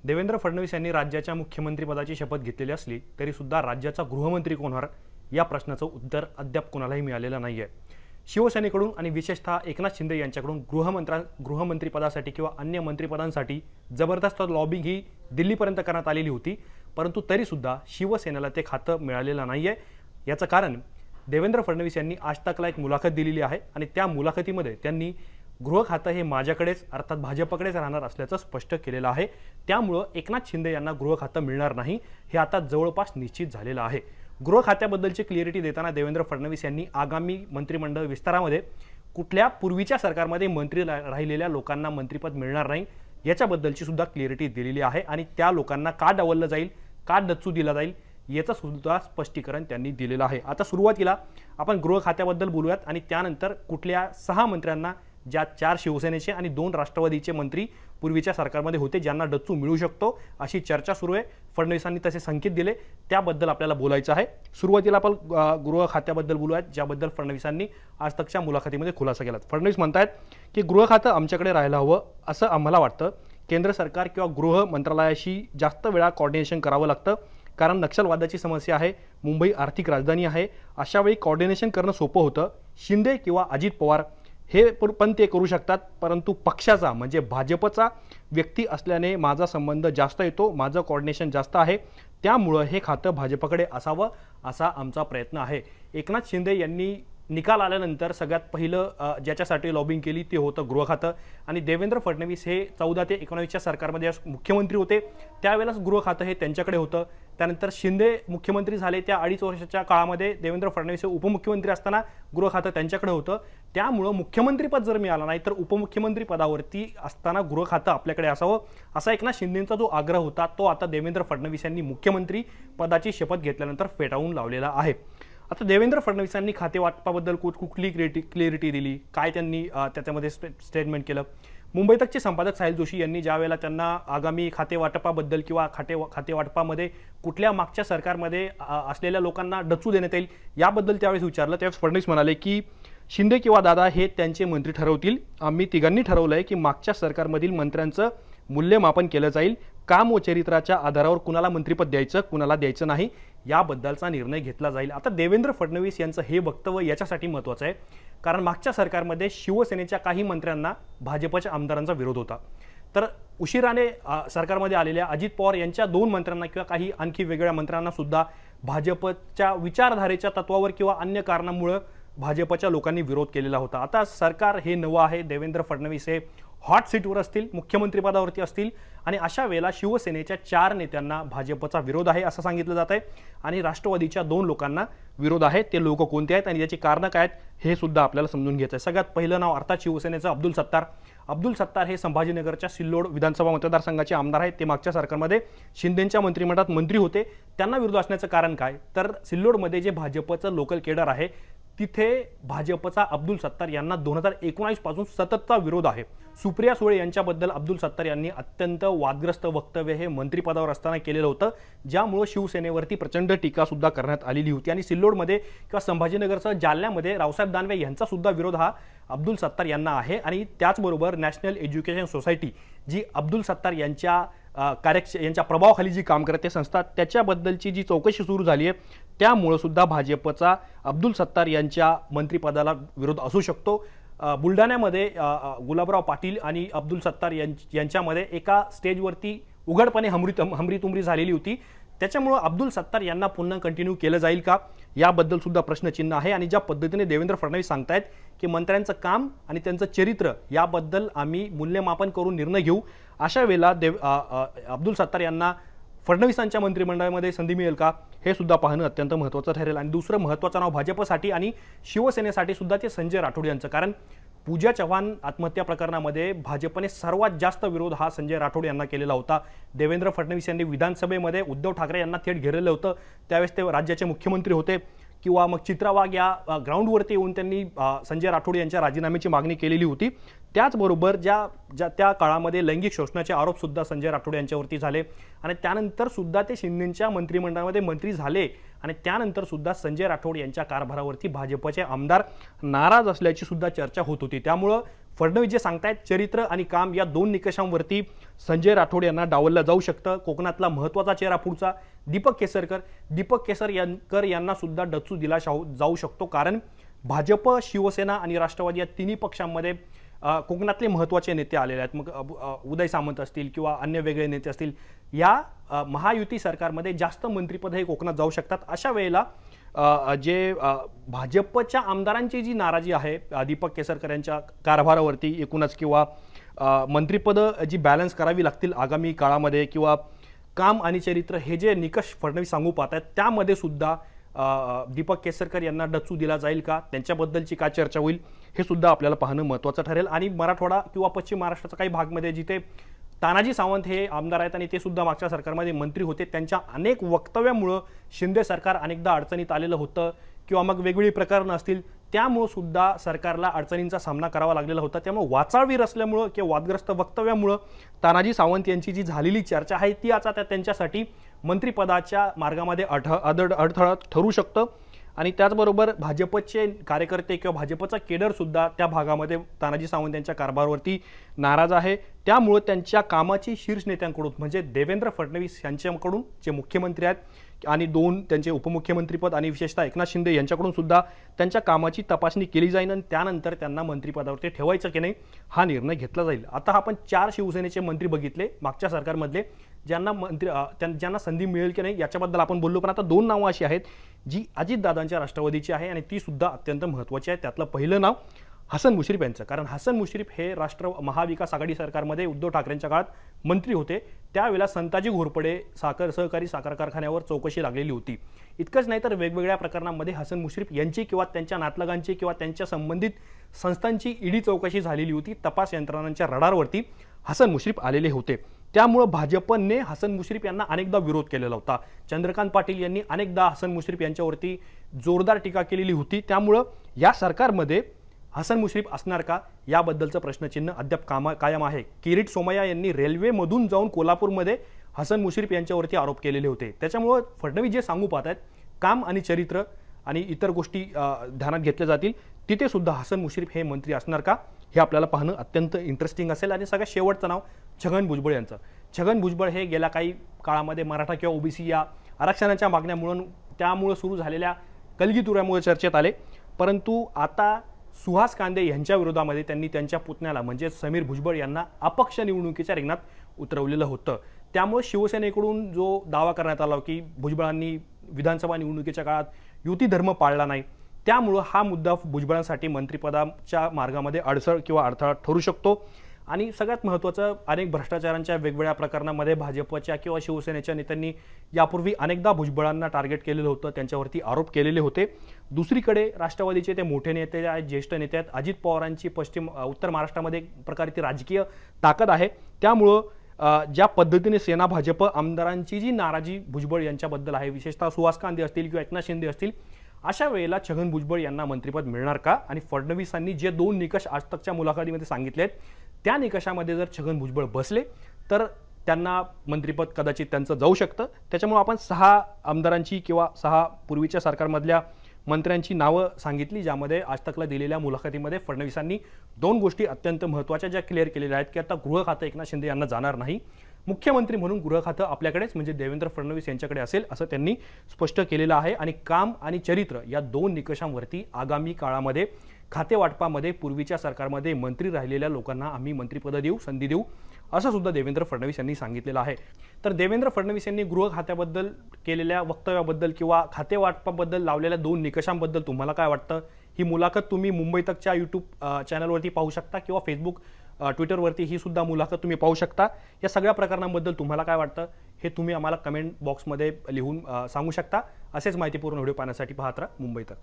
देवेंद्र फडणवीस यांनी राज्याच्या मुख्यमंत्रीपदाची शपथ घेतलेली असली तरी सुद्धा राज्याचा गृहमंत्री कोण होणार या प्रश्नाचं उत्तर अद्याप कोणालाही मिळालेलं नाहीये। शिवसेनेकडून आणि विशेषतः एकनाथ शिंदे यांच्याकडून गृहमंत्रीपदासाठी किंवा अन्य मंत्रिपदांसाठी जबरदस्त लॉबिंग ही दिल्लीपर्यंत करण्यात आलेली होती, परंतु तरी सुद्धा शिवसेनेला ते खातं मिळालेलं नाहीये। याचं कारण देवेंद्र फडणवीस यांनी आज तकला एक मुलाखत दिलेली आहे आणि त्या मुलाखतीमध्ये त्यांनी गृह खातं हे माझ्याकडेच अर्थात भाजपकडेच राहणार असल्याचं स्पष्ट केलेलं आहे। त्यामुळे एकनाथ शिंदे यांना गृह खातं मिळणार नाही हे आता जवळपास निश्चित झालेलं आहे। गृह खात्याबद्दलची क्लिअरिटी देताना देवेंद्र फडणवीस यांनी आगामी मंत्रिमंडळ विस्तारामध्ये कुठल्या पूर्वीच्या सरकारमध्ये मंत्री राहिलेल्या लोकांना मंत्रिपद मिळणार नाही याच्याबद्दलची सुद्धा क्लिअरिटी दिलेली आहे आणि त्या लोकांना का डावललं जाईल, का डच्चू दिला जाईल याचं सुद्धा स्पष्टीकरण त्यांनी दिलेलं आहे। आता सुरुवातीला आपण गृह खात्याबद्दल बोलूयात आणि त्यानंतर कुठल्या 6 मंत्र्यांना, ज्या 4 शिवसेनेचे आणि 2 राष्ट्रवादीचे मंत्री पूर्वीच्या सरकारमध्ये होते ज्यांना डच्चू मिळू शकतो अशी चर्चा सुरू आहे। फडणवीसांनी तसे संकेत दिले, त्याबद्दल आपल्याला बोलायचं आहे। सुरुवातीला आपण गृह खात्याबद्दल बोलूयात, ज्याबद्दल फडणवीसांनी आज तकच्या मुलाखतीमध्ये खुलासा केला। फडणवीस म्हणतात की गृह खातं आमच्याकडे राहायला हवं असं आम्हाला वाटतं। केंद्र सरकार किंवा गृह मंत्रालयाशी जास्त वेळा कोऑर्डिनेशन करावं लागतं, कारण नक्षलवादाची समस्या आहे, मुंबई आर्थिक राजधानी आहे, अशा वेळी कोऑर्डिनेशन करणं सोपं होतं। शिंदे किंवा अजित पवार हे पण ते करू शकतात, परंतु पक्षाचा म्हणजे भाजपचा व्यक्ती असल्याने माझा संबंध जास्त येतो, माझं कोऑर्डिनेशन जास्त आहे, त्यामुळं हे खातं भाजपकडे असावं असा आमचा प्रयत्न आहे। एकनाथ शिंदे यांनी निकाल आल्यानंतर सगळ्यात पहिलं ज्याच्यासाठी लॉबिंग केली ते होतं गृह खातं आणि देवेंद्र फडणवीस हे 14 ते 19च्या सरकारमध्ये मुख्यमंत्री होते, त्यावेळेलाच गृह खातं हे त्यांच्याकडे होतं। त्यानंतर शिंदे मुख्यमंत्री झाले, त्या 2.5 वर्षाच्या काळामध्ये देवेंद्र फडणवीस हे उपमुख्यमंत्री असताना गृह खातं त्यांच्याकडे होतं। त्यामुळं मुख्यमंत्रीपद जर मिळालं नाही तर उपमुख्यमंत्री पदावरती असताना गृह खातं आपल्याकडे असावं असा एकनाथ शिंदेंचा जो आग्रह होता तो आता देवेंद्र फडणवीस यांनी मुख्यमंत्री पदाची शपथ घेतल्यानंतर फेटाळून लावलेला आहे। आता देवेंद्र फडणवीसांनी खाते वाटपाबद्दल कुठली क्लिअरिटी दिली, काय त्यांनी त्याच्यामध्ये स्टेटमेंट केलं। मुंबई तकचे संपादक साहिल जोशी यांनी ज्यावेळेला त्यांना आगामी खाते वाटपाबद्दल किंवा खाते वाटपामध्ये कुठल्या मागच्या सरकारमध्ये असलेल्या लोकांना डच्चू देण्यात येईल याबद्दल त्यावेळेस विचारलं, त्यावेळेस फडणवीस म्हणाले की शिंदे किंवा दादा हे त्यांचे मंत्री ठरवतील, आम्ही तिघांनी ठरवलंय की मागच्या सरकारमधील मंत्र्यांचं मूल्यमापन केलं जाईल, काम व चरित्राच्या आधारावर कुणाला मंत्रिपद द्यायचं कुणाला द्यायचं नाही याबद्दलचा निर्णय घेतला जाईल। आता देवेंद्र फडणवीस यांचं हे वक्तव्य याच्यासाठी महत्त्वाचं आहे कारण मागच्या सरकारमध्ये शिवसेनेच्या काही मंत्र्यांना भाजपच्या आमदारांचा विरोध होता, तर उशिराने सरकारमध्ये आलेल्या अजित पवार यांच्या 2 मंत्र्यांना किंवा काही आणखी वेगळ्या मंत्र्यांना सुद्धा भाजपच्या विचारधारेच्या तत्वावर किंवा अन्य कारणामुळे भाजपच्या लोकांनी विरोध केलेला होता। आता सरकार हे नवं आहे, देवेंद्र फडणवीस हे हॉट सीटवर असतील, मुख्यमंत्री पदावरती असतील आणि अशा वेळेला शिवसेनेच्या 4 नेत्यांना भाजपचा विरोध आहे असं सांगितलं जात आहे आणि राष्ट्रवादीच्या 2 लोकांना विरोध आहे। ते लोक कोणते आहेत आणि याची कारणं काय आहेत हे सुद्धा आपल्याला समजून घ्यायचं आहे। सगळ्यात पहिलं नाव अर्थात शिवसेनेचं अब्दुल सत्तार हे संभाजीनगरच्या सिल्लोड विधानसभा मतदारसंघाचे आमदार आहेत। ते मागच्या सरकारमध्ये शिंदेंच्या मंत्रिमंडळात मंत्री होते, त्यांना विरोध असण्याचं कारण काय तर सिल्लोडमध्ये जे भाजपचं लोकल केडर आहे तिथे भाजपचा अब्दुल सत्तार यांना 2019 पासून सततचा विरोध आहे। सुप्रिया सुळे यांच्याबद्दल अब्दुल सत्तार यांनी अत्यंत वादग्रस्त वक्तव्य हे मंत्रिपदावर असताना केलेलं होतं, ज्यामुळे शिवसेनेवरती प्रचंड टीका सुद्धा करण्यात आलेली होती आणि सिल्लोडमध्ये किंवा संभाजीनगरसह जालन्यामध्ये रावसाहेब दानवे यांचा सुद्धा विरोध हा अब्दुल सत्तार यांना आहे आणि त्याचबरोबर नॅशनल एज्युकेशन सोसायटी जी अब्दुल सत्तार यांच्या प्रभावाखाली जी काम करते संस्था त्याच्याबद्दलची जी चौकशी सुरू झाली आहे त्यामुळे सुद्धा भाजपचा अब्दुल सत्तार यांच्या मंत्रिपदाला विरोध असू शकतो। बुलढाण्यामध्ये गुलाबराव पाटील आणि अब्दुल सत्तार यांच्यामध्ये एका स्टेजवरती उघडपणे हमरीतुमरी झालेली होती, त्याच्यामुळे अब्दुल सत्तार यांना पुन्हा कंटिन्यू केलं जाईल का याबद्दल सुद्धा प्रश्नचिन्ह आहे। आणि ज्या पद्धतीने देवेंद्र फडणवीस सांगतायत की मंत्र्यांचं काम आणि त्यांचं चरित्र याबद्दल आम्ही मूल्यमापन करून निर्णय घेऊ, अशा वेळेला अब्दुल सत्तार यांना फडणवीसांच्या मंत्रिमंडळामध्ये संधी मिळेल का हे सुद्धा पाहणं अत्यंत महत्त्वाचं ठरेल। आणि दुसरं महत्त्वाचं नाव भाजपसाठी आणि शिवसेनेसाठी सुद्धा ते संजय राठोड यांचं, कारण पूजा चव्हाण आत्महत्या प्रकरणामध्ये भाजपने सर्वात जास्त विरोध हा संजय राठोड यांना केलेला होता। देवेंद्र फडणवीस यांनी विधानसभेमध्ये उद्धव ठाकरे यांना थेट घेरलेलं होतं, त्यावेळेस ते राज्याचे मुख्यमंत्री होते, किंवा मग चित्रा वाघ या ग्राउंडवरती येऊन त्यांनी संजय राठोड यांच्या राजीनाम्याची मागणी केलेली होती। त्याचबरोबर त्या काळामध्ये लैंगिक शोषणाचे आरोप सुद्धा संजय राठोड यांच्यावरती झाले आणि त्यानंतर सुद्धा ते शिंदेंच्या मंत्रिमंडळामध्ये मंत्री झाले आणि त्यानंतर सुद्धा संजय राठोड यांच्या कारभारावरती भाजपचे आमदार नाराज असल्याची सुद्धा चर्चा होत होती। त्यामुळे फडणवीस जे सांगतायत चरित्र आणि काम या दोन निकषांवरती संजय राठोड यांना डावललं जाऊ शकतं. कोकणातला महत्त्वाचा चेहरा पुढचा दीपक केसरकर यांना सुद्धा डच्चू दिला जाऊ शकतो. कारण भाजप, शिवसेना आणि राष्ट्रवादी या तिन्ही पक्षांमध्ये कोकणातले महत्त्वाचे नेते आलेले आहेत. मग उदय सामंत असतील किंवा अन्य वेगळे नेते असतील, या महायुती सरकारमध्ये जास्त मंत्रिपद हे कोकणात जाऊ शकतात. अशा वेळेला जे भाजपच्या आमदारांची जी नाराजी आहे दीपक केसरकर यांच्या कारभारावरती एकूणच, किंवा मंत्रिपदं जी बॅलन्स करावी लागतील आगामी काळामध्ये, किंवा काम आणि चरित्र हे जे निकष फडणवीस सांगू पाहत आहेत, त्यामध्ये सुद्धा दीपक केसरकर यांना डच्चू दिला जाईल का, त्यांच्याबद्दलची काय चर्चा होईल हे सुद्धा आपल्याला पाहणं महत्त्वाचं ठरेल. आणि मराठवाडा किंवा पश्चिम महाराष्ट्राच्या काही भागमध्ये जिथे तानाजी सावंत हे आमदार आहेत आणि ते सुद्धा मागच्या सरकारमध्ये मंत्री होते, त्यांच्या अनेक वक्तव्यामुळं शिंदे सरकार अनेकदा अडचणीत आलेलं होतं, किंवा मग वेगवेगळी प्रकरणं असतील त्यामुळं सुद्धा सरकारला अडचणींचा सामना करावा लागलेला होता. त्यामुळे वाचाळवीर असल्यामुळं किंवा वादग्रस्त वक्तव्यामुळं तानाजी सावंत यांची जी झालेली चर्चा आहे ती आता त्यांच्यासाठी मंत्रिपदाच्या मार्गामध्ये अडथळा ठरू शकतं. आणि त्याचबरोबर भाजपचे कार्यकर्ते किंवा भाजपचा केडर सुद्धा त्या भागामध्ये तानाजी सावंत यांच्या कारभारावरती नाराज आहे. त्यामुळे त्यांच्या कामाची शीर्ष नेत्यांकडून म्हणजे देवेंद्र फडणवीस यांच्याकडून जे मुख्यमंत्री आहेत आणि दोन त्यांचे उपमुख्यमंत्रीपद आणि विशेषतः एकनाथ शिंदे यांच्याकडून सुद्धा त्यांच्या कामाची तपासणी केली जाईल आणि त्यानंतर त्यांना मंत्रिपदावरती ठेवायचं की नाही हा निर्णय घेतला जाईल. आता आपण 4 शिवसेनेचे मंत्री बघितले मागच्या सरकारमधले, ज्यांना संधी मिळेल की नाही याच्याबद्दल आपण बोललो. पण आता 2 नावं अशी आहेत जी अजितदादांच्या राष्ट्रवादीची आहे आणि ती सुद्धा अत्यंत महत्त्वाची आहे. त्यातलं पहिलं नाव हसन मुश्रीफ यांचं. कारण हसन मुश्रीफ हे महाविकास आघाडी सरकारमध्ये उद्धव ठाकरेंच्या काळात मंत्री होते. त्यावेळेला संताजी घोरपडे सहकारी साखर कारखान्यावर चौकशी लागलेली होती. इतकंच नाही तर वेगवेगळ्या प्रकरणांमध्ये हसन मुश्रीफ यांची किंवा त्यांच्या नातलगांची किंवा त्यांच्या संबंधित संस्थांची ईडी चौकशी झालेली होती. तपास यंत्रणांच्या रडारवरती हसन मुश्रीफ आलेले होते. त्यामुळे भाजपने हसन मुश्रीफ यांना अनेकदा विरोध केलेला होता. चंद्रकांत पाटील यांनी अनेकदा हसन मुश्रीफ यांच्यावरती जोरदार टीका केलेली होती. त्यामुळं या सरकारमध्ये हसन मुश्रीफ असणार का याबद्दलचं प्रश्नचिन्ह अद्याप कायम आहे. किरीट सोमय्या यांनी रेल्वेमधून जाऊन कोल्हापूरमध्ये हसन मुश्रीफ यांच्यावरती आरोप केलेले होते. त्याच्यामुळं फडणवीस जे सांगू पाहत आहेत काम आणि चरित्र आणि इतर गोष्टी ध्यानात घेतल्या जातील, तिथे सुद्धा हसन मुश्रीफ हे मंत्री असणार का हे आपल्याला पाहणं अत्यंत इंटरेस्टिंग असेल. आणि सगळ्यात शेवटचं नाव छगन भुजबळ यांचं. छगन भुजबळ हे गेल्या काही काळामध्ये मराठा किंवा ओबीसी या आरक्षणाच्या मागण्यामुळे त्यामुळे सुरू झालेल्या कलगीतुऱ्यामुळे चर्चेत आले. परंतु आता सुहास कांदे यांच्या विरोधामध्ये त्यांनी त्यांच्या पुतण्याला म्हणजे समीर भुजबळ यांना अपक्ष निवडणुकीच्या रिंगणात उतरवलेलं होतं. त्यामुळे शिवसेनेकडून जो दावा करण्यात आला की भुजबळांनी विधानसभा निवडणुकीच्या काळात युती धर्म पाळला नाही, त्यामुळं हा मुद्दा भुजबळांसाठी मंत्रिपदाच्या मार्गामध्ये अडसर किंवा अडथळा ठरू शकतो. आणि सगळ्यात महत्त्वाचं, अनेक भ्रष्टाचारांच्या वेगवेगळ्या प्रकरणामध्ये भाजपच्या किंवा शिवसेनेच्या नेत्यांनी यापूर्वी अनेकदा भुजबळांना टार्गेट केलेलं होतं, त्यांच्यावरती आरोप केलेले होते. दुसरीकडे राष्ट्रवादीचे ते मोठे नेते आहेत, ज्येष्ठ नेते आहेत. अजित पवारांची उत्तर महाराष्ट्रामध्ये एक प्रकारची राजकीय ताकद आहे. त्यामुळं ज्या पद्धतीने सेना भाजप आमदारांची जी नाराजी भुजबळ यांच्याबद्दल आहे, विशेषतः सुहास कांदे असतील किंवा एकनाथ शिंदे असतील, अशा वेळेला छगन भुजबळ यांना मंत्रिपद मिळणार का? आणि फडणवीसांनी जे 2 निकष आजतकच्या मुलाखतीमध्ये सांगितलेत त्या निकषामध्ये जर छगन भुजबळ बसले तर त्यांना मंत्रिपद कदाचित त्यांचं जाऊ शकतं. त्याच्यामुळे आपण 6 आमदारांची किंवा 6 पूर्वीच्या सरकारमधल्या मंत्र्यांची नावं सांगितली, ज्यामध्ये आजतकला दिलेल्या मुलाखतीमध्ये फडणवीसांनी 2 गोष्टी अत्यंत महत्त्वाच्या ज्या क्लिअर केलेल्या आहेत की आता गृह खातं एकनाथ शिंदे यांना जाणार नाही, मुख्यमंत्री म्हणून गृह खातं आपल्याकडेच म्हणजे देवेंद्र फडणवीस यांच्याकडे असेल असं त्यांनी स्पष्ट केलेलं आहे. आणि काम आणि चरित्र या 2 निकषांवरती आगामी काळामध्ये खाते वाटपामध्ये पूर्वीच्या सरकारमध्ये मंत्री राहिलेल्या लोकांना आम्ही मंत्रिपद देऊ, संधी देऊ, असं सुद्धा देवेंद्र फडणवीस यांनी सांगितलेलं आहे. तर देवेंद्र फडणवीस यांनी गृह खात्याबद्दल केलेल्या वक्तव्याबद्दल किंवा खाते वाटपाबद्दल लावलेल्या 2 निकषांबद्दल तुम्हाला काय वाटतं? ही मुलाखत तुम्ही मुंबई तकच्या यूट्यूब चॅनलवरती पाहू शकता किंवा फेसबुक ट्विटरवरती ही सुद्धा मुलाखत तुम्ही पाहू शकता. या सगळ्या प्रकरणांबद्दल तुम्हाला काय वाटतं हे तुम्ही आम्हाला कमेंट बॉक्समध्ये लिहून सांगू शकता. असेच माहितीपूर्ण व्हिडिओ पाहण्यासाठी पाहत राहा मुंबई तक.